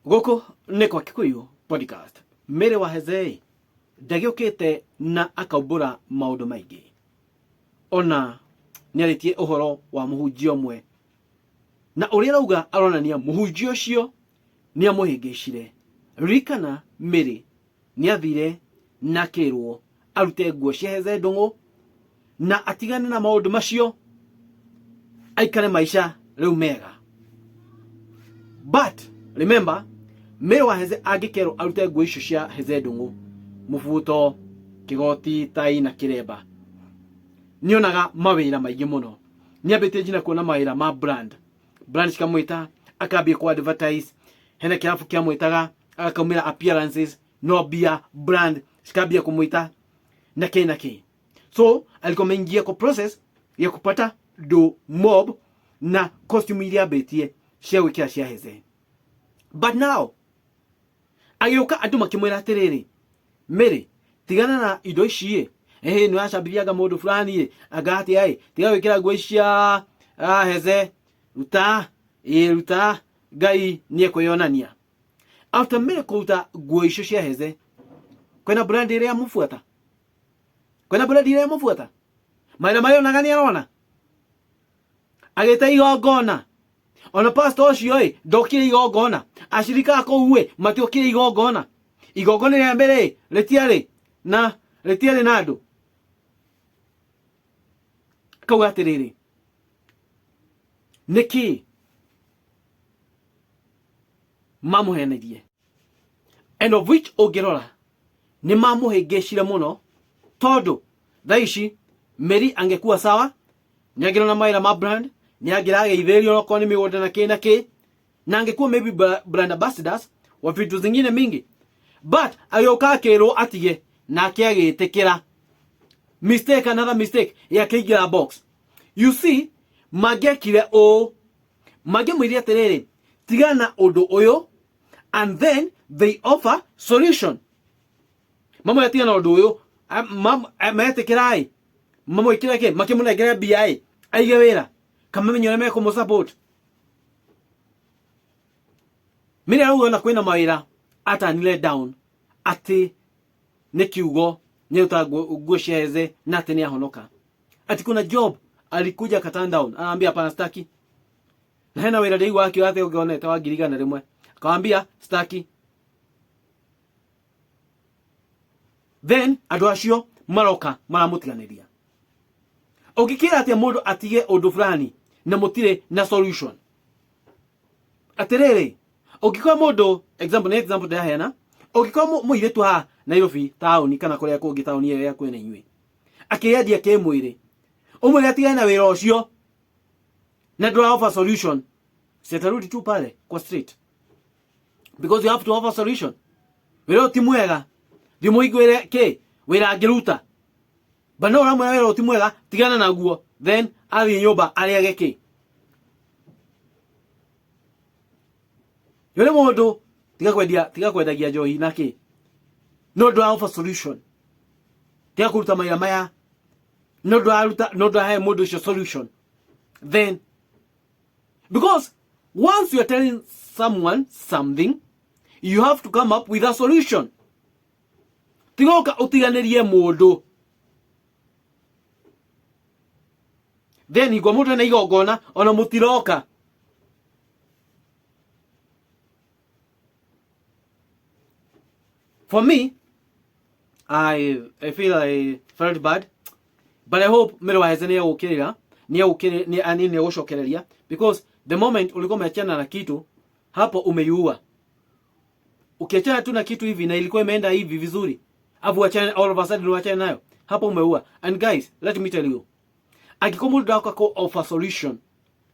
Goko nĩ kwa Kikuyu podcast. Mere wa Hezei ndagiukite na akaubura maundu maingi. Ona niaritie uhoro wa muhunjia umwe. Na uria rauga aronania muhunjia ucio ni amuhingicire. Rikana Mere niathire na kirwo arute nguo cia Hezei Ndung'u na atigane na maundu macio aikare maisha riu mega. But remember, Mere wa Hezei angikero arute nguo icio cia Hezei Ndung'u, mubuto, kigoti, tai na kiremba, nionaga mawira maingi muno. Niambite njina kuona mawira ma brand cikamwita, akambia ku advertise, hena kirabu kiamwitaga, akaumira appearances, no bia brand cikambia kumwita na ki. So alikuwa ameingia kwa process ya kupata do mob na costume iria betie cia gwikira cia Hezei. But now agioka andu makimwira atiriri, Mere tigana na indo ici ni wacambiriaga mundu fulani agati tiga gwikira nguo cia Hezei, ruta Ngai nie kwiyonania. After Mere kuruta nguo icio cia Hezei, kwena brand iria mufuata, maira marionaga ni arona agita igongona. Ona pastor ucio ndokire igongona, ashirika akouwe matiokire igongona ya mbere retiare na andu kauga atiriri, niki mamuhenerie, and of which ungirora ni mamuhingicire muno, tondu thaici Meri angekuwa sawa, niagirona maira ma brand, niagiraga itherio roko ni migunda na ki na angekuwa maybe brand ambassadors wa vitu zingine mingi. But ayoka akirwo atige na akiagitikira another mistake ya kigira box. You see, magekire magemwiri atiriri, tigana undu uyu, and then they offer solution. Mama yatigana undu uyu, meetikirai mama ikireke makimunegere BI aige wira kama menyore me kumu support. Mere auga kwina mawira atanile down ati ne kiugo nyuta nguo cia Hezei na ati ni ahonoka. Ati kuna job alikuja katan down, anaambia hapana staki. Na hena wira dei wake wate ungeonete wa girigana rimwe, akamwambia staki. Then andu acio maroka maramutiganiria. Ukikira ati mundu atige undu fulani na mutire na solution, atiriri ukikwa mundu example da hena, ukikwa muiretu ha Nairobi town kana kuria kungi town iyo ya kwena inywe akiendia kimwiri umwe atigana na wira ucio na draw offer solution, setarudi tu pale kwa street, because you have to offer solution. Wira ti mwega thimo igwire ke wira angiruta bana ora mwana wira ti mwega, tigana na guo, then ari nyumba ariage ki. Yule mundu tiga kwendagia njohi naki, no do offer solution, tiga kuruta maira maya, no do have mundu cio solution. Then because once you are telling someone something, you have to come up with a solution. Tiga utiganirie mundu, then igwa mundu na igongona ona mutiroka. For me, I feel I felt bad, but I hope Mere wa Hezei ni ushokereria, because the moment ulikuwa umeachana na kitu hapo umeiua. Ukiachana tu na kitu hivi na ilikuwa imeenda hivi vizuri, afu achana all of a sudden uachana nayo, hapo umeua. And guys, let me tell you, agikomu ndaka ko offer solution,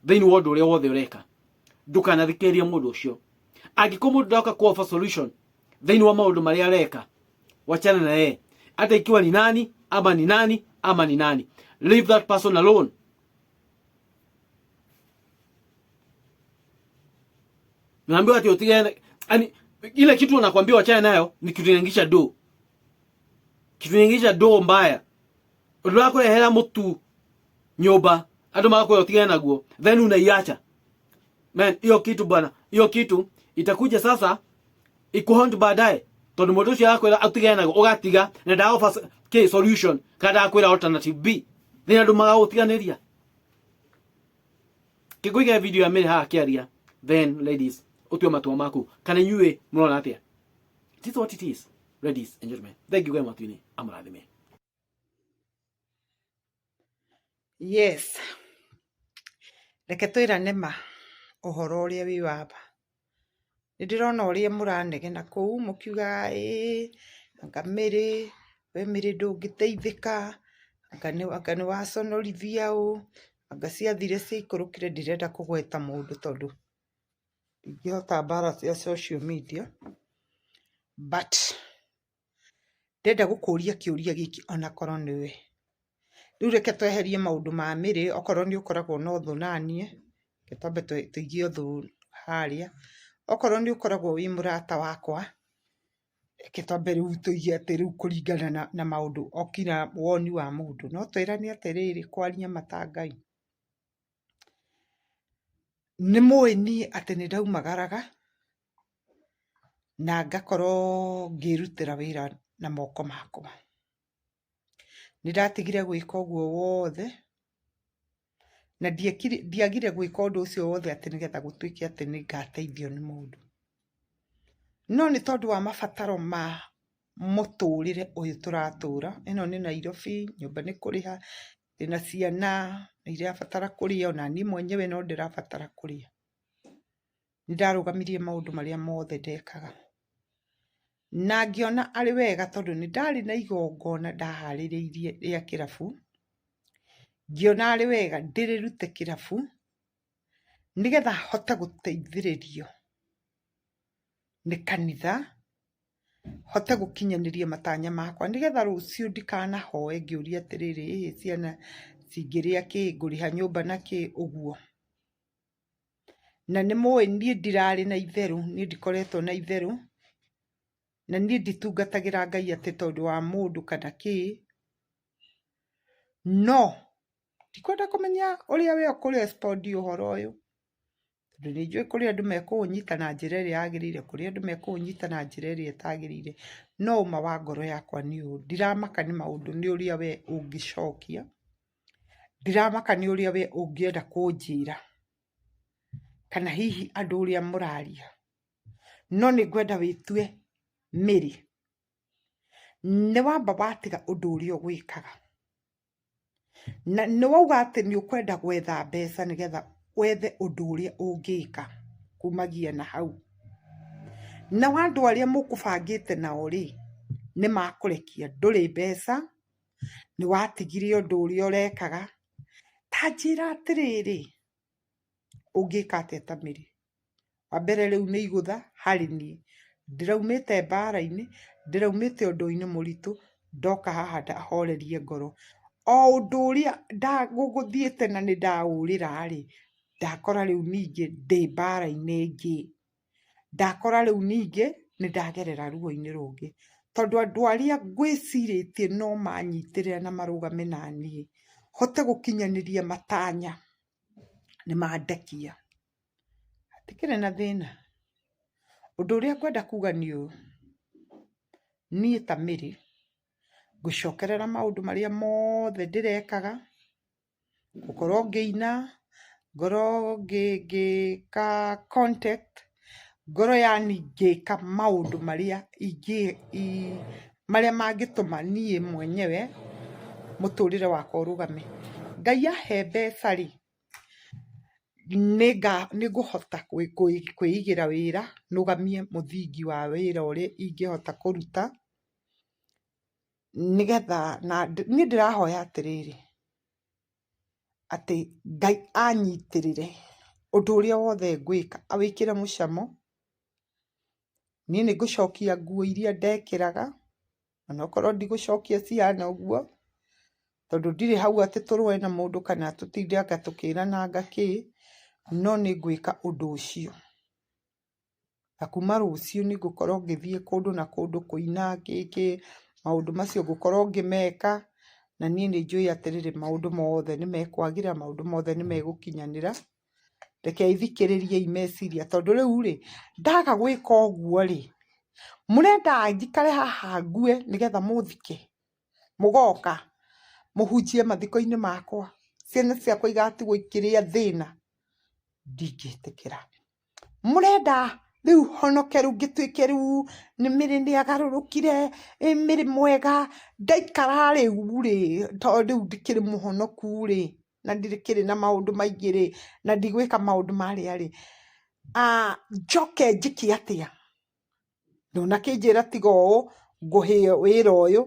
then word ule wothe ureka ndukana thikeria mundu ucio. Agikomu ndaka ko offer solution, then wa maundu maria areka wachana na yeye, hata ikiwa ni nani ama ni nani, leave that person alone. Naambiwa ati utigane, yani ile kitu unakwambia wachana nayo ni kitu inaingisha do mbaya. Undu wako hela mutu nyumba andu makwe utigane naguo, then unaiacha. Man, hiyo kitu bwana, hiyo kitu itakuja sasa ikuhunt baadaye tondu mundu ucio akwira atiganaga ugatiga na da offer ke solution kada akwira alternative B thina ndu maga utiganiria kiguiga video ya miri ha kiaria then ladies utwe matua maku kana nyue murona atia this is what it is. Ladies and gentlemen, thank you very much. Amurathime. Yes. Reke twirane ma uhoro uria wi waba. Nindirona uria muranegena kuu mukiuga anga Mary we Mary ndungiteithika anga ni waconorithia anga ciathire ciikurukire ndirenda kugweta mundu tondu ingihota mbara cia social media but ndenda gukuria kiuria giki ona korwo niwe riu reke tweherie maundu ma Mary okorwo ni ukoragwo no thu nanie gitambe tuigie thu haria okorwo ni ukoragwo wi murata wakwa gitambe riu tuigie ati riu kuringana na maundu okina woni wa mundu no twirani atiriri kwaria matangai ni muini ati ni ndaumagaraga na ngakorwo ngirutira wira na moko makwa nidatigire gwika uguo wothe na ndiagire gwika undu ucio wothe ati nigetha gutuike ati ni ngateithio ni mundu no ni tondu wa mabataro ma muturire uyu turatura ino ni Nairobi nyumba ni kuriha ina ciana irabatara kuria ona ni mwenyewe no ndirabatara kuria nidarugamirie maundu maria mothe ndekaga na ngiona ari wega tondu ni ndari na igongona ndahaririirie ria kirabu ngiona ari wega ndirirute kirabu nigetha hote guteithiririo ni kanitha hote gukinyaniria matanya makwa nigetha rucio ndikana hoe ngiuria atiriri ciana cingiria ki nguriha nyumba na ki uguo na ni moe nie ndirari na itheru ni ndikoretwo na itheru na ni nditungatagira Ngai ati tondu wa mundu kana ki no ndikwenda kumenya uria we ukuri respond uhoro uyu tondu ni njui kuri andu mekunyita na njira iria yagirire kuri andu mekunyita na njira iria itagirire no uma wa ngoro yakwa ni u ndiramaka ni maundu ni uria we ungicokia ndiramaka ni uria we ungienda kunjira kana hihi andu uria muraria no ni ngwenda witue Mary ni wamba watiga undu uria gwikaga na ni wauga ati ni ukwenda gwetha mbeca nigetha wethe undu uria ungika kumagia na hau na wandu aria mukubangite nao ri ni makurekia nduri mbeca ni watigire undu uria urekaga tanjira atiriri ungika atia ta Mary wa mbere riu ni igutha hari ni ndiraumite mbara-ini ndiraumite undu-ini muritu ndoka haha ndahorerie ngoro o undu uria ndaguguthiete na ni ndaurira ri ndakora riu ningi ndi mbara-ini ingi ndakora riu ningi ni ndagerera ruo-ini rungi tondu andu aria ngwiciritie no manyitirira na marugame nanie hote gukinyaniria matanya ni mandekia atikire na thina undu uria ngwenda kuga ni u nie ta Mary ngucokerera maundu maria mothe ndirekaga gukorwo ngiina ngoro ngika contact ngoro yani ngika maundu maria maria mangituma nie mwenyewe muturire wakwa urugame Ngai ahe mbeca ri niguhota kwiigira wira nugamie muthingi wa wira uria ingihota kuruta nigetha na ni ndirahoya atiriri ati Ngai anyitirire undu uria wothe ngwika awikire mucamo ni ngucokia nguo iria ndekiraga ona okorwo ndigucokia ciana uguo tondu ndiri hau ati turwe na mundu kana tutinde anga tukirana ngaki no ni ngwika undu ucio akuma rucio ni ngukorwo ngithie kundu na kundu kuina ngiki maundu macio ngukorwo ngimeka na nie ni njui atiriri maundu mothe ni mekwagira maundu mothe ni megukinyanira reke ithikĩrĩrie imeciria tondũ rĩu rĩ ndaga gwĩka ũguo rĩ mũrenda njikare haha ngue nĩgetha mũthike mũgoka mũhunjie mathiko-inĩ makwa ciana ciakwa igatigwo ikĩrĩa thĩna ndingĩtĩkĩra mũrenda rĩu honoke rĩu ngĩtuĩke rĩu nĩ mĩrĩ nĩ agarũrũkire mĩrĩ mwega ndaikara rĩu rĩ tondũ rĩu ndikĩrĩ mũhonoku rĩ na ndirikĩrĩ na maũndũ maingĩ rĩ na ndigwĩka maũndũ marĩa rĩ njoke njĩke atĩa ndona kĩnjĩra tiga ũũ ngũhĩe wĩra ũyũ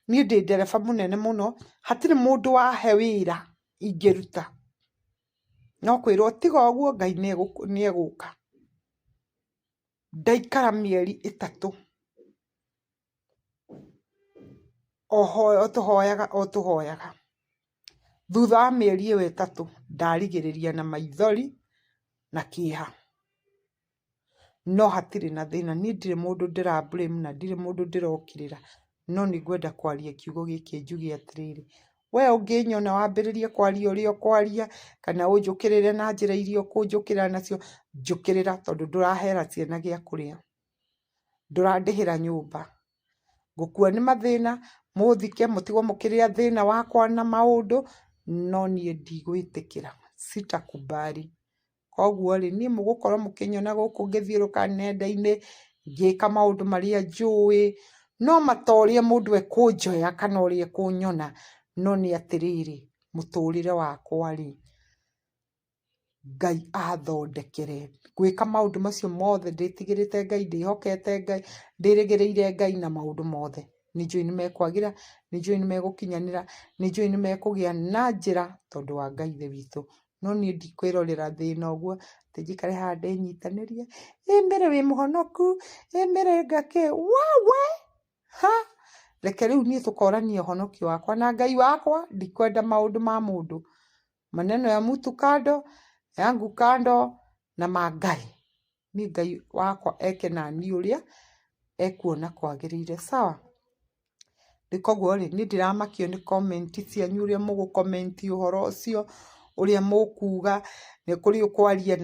niĩ ndĩ ndereba mũnene mũno hatirĩ mũndũ wahe wĩra ingĩruta no kwĩrwo tiga ũguo Ngai nĩ egũka ndaikara mĩeri 3 o tũhoyaga thutha wa mĩeri ĩyo 3 ndarigĩrĩria na maithori na kĩeha no hatirĩ na thĩna niĩ ndirĩ mũndũ ndĩra blame na ndirĩ mũndũ ndĩrokĩrĩra no nĩ ngwenda kwaria kiugo gĩkĩ njuge atĩrĩrĩ we ũngĩnyona wambĩrĩrie kwaria ũrĩa ũkwaria kana ũnjũkĩrĩre na njĩra iria ũkũnjũkĩrĩra nacio njũkĩrĩra tondũ ndũrahera ciana gĩa kũrĩa ndũrandĩhĩra nyũmba ngũkua nĩ mathĩna mũthike mũtigwo mũkĩrĩa thĩna wakwa na maũndũ no niĩ ndigwĩtĩkĩra sitakubali koguo rĩ niĩ mũgũkorwo mũkĩnyona gũkũ ngĩthiũrũka nenda-inĩ ngĩka maũndũ marĩa njũĩ no matorĩa mũndũ ekũnjoya kana ũrĩa ekũnyona no nĩ atĩrĩrĩ mũtũrĩre wakwa rĩ Ngai athondekere gwĩka maũndũ macio mothe ndĩtigĩrĩte Ngai ndĩhokete Ngai ndĩrĩgĩrĩire Ngai na maũndũ mothe nĩnjũĩ nĩ mekwagĩra nĩnjũĩ nĩ megũkinyanĩra nĩnjũĩ nĩ mekũgĩa na njĩra tondũ wa Ngai ithe witũ no niĩ ndikwĩrorera thĩna ũguo atĩ njikare haha ndĩnyitanĩrie mbere wĩ mũhonoku mbere ngakĩ wawe reke rĩu niĩ tũkoranie ũhonokio wakwa na Ngai wakwa ndikwenda maũndũ ma mũndũ maneno ya mtu kando yangu kando na mangai niĩ Ngai wakwa eke na niĩ ũrĩa ekuona kwagĩrĩire sawa koguo rĩ niĩ ndĩramakio nĩ comment cianyu ũrĩa mũgũkomenti ũhoro ũcio ũrĩa mũkuga nĩ kũrĩ ũkwaria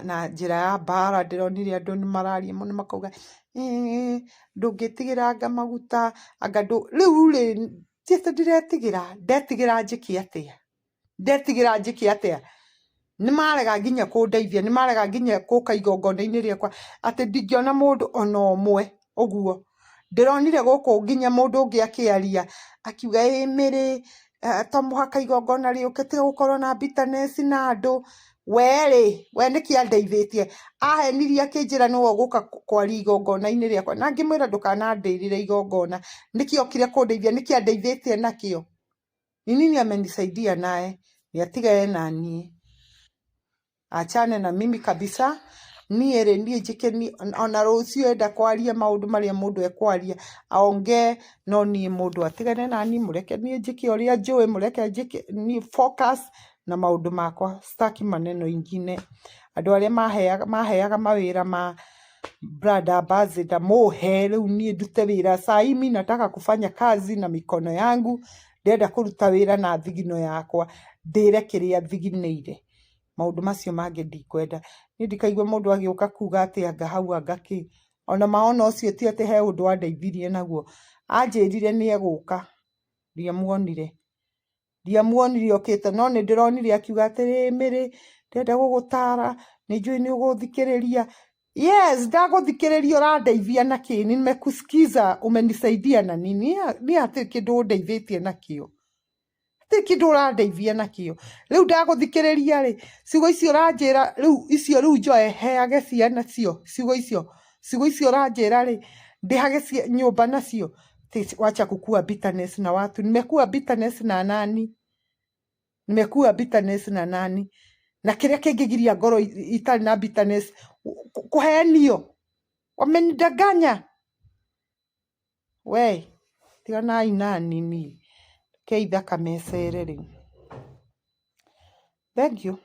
na njĩra ya mbara ndĩronire andũ nĩ mararia mũno makauga ndũngĩtigĩra anga maguta anga rĩu rĩ ndiretigĩra ndetigĩra njĩke atĩa nĩ marega nginya kũndeithia nĩ marega nginya kũka igongona-inĩ rĩakwa atĩ ndingĩona mũndũ ona ũmwe ũguo ndĩronire gũkũ nginya mũndũ ũngĩ akĩaria akiuga mĩrĩ to mũhaka igongona rĩũke tiga gũkorwo na bitterness na andũ we nĩkĩ andeithĩtie ahenirie akĩnjĩra nĩwe ũgũka kwaria igongona-inĩ rĩakwa na ngĩmwĩra ndũkanandĩrĩre igongona nĩkĩ okire kũndeithia nĩkĩ andeithĩtie nakĩo nini amenisaidia naye nĩatigae na niĩ achane na mimi kabisa niĩ rĩ niĩ njĩke ona rũciũ enda kwaria maũndũ marĩa mũndũ ekwaria aongee no niĩ mũndũ atigane na niĩ mũreke niĩ njĩke ũrĩa njũĩ mũreke njĩke niĩ focus na maũndũ makwa staki maneno ingine andũ arĩa maheaga mawĩra ma brother ambassador mũhe rĩu niĩ ndute wĩra saa hii mimi nataka kufanya kazi na mikono yangu ndenda kũruta wĩra na thigino yakwa ndĩre kĩrĩa thiginĩire maũndũ macio mangĩ ndikwenda niĩ ndikaigua mũndũ agĩũka kuga atĩ anga hau anga kĩ ona maona ũcio ti atĩ he ũndũ andeithirie naguo anjĩrire nĩ egũka ndiamuonire okĩte no nĩ ndĩronire akiuga atĩ mĩrĩ ndenda gũgũtara nĩnjũĩ nĩ ũgũthikĩrĩria yes ndagũthikĩrĩria ũrandeithia na kĩ nimekusikiza umenisaidia na nini ni atĩ kĩndũ ũndeithĩtie nakĩo kĩndũ ũrandeithia nakĩo rĩu ndagũthikĩrĩria rĩ ciugo icio ũranjĩra rĩu icio rĩu njoe heage ciana cio ciugo icio ũranjĩra rĩ ndĩhage nyũmba nacio wacha kukua bitterness na watu nimekuwa bitterness na nani na kĩrĩa kĩngĩgiria ngoro itarĩ na bitterness kuhenio wamenidanganya we tiganai na nini keithaka mesere rĩu thank you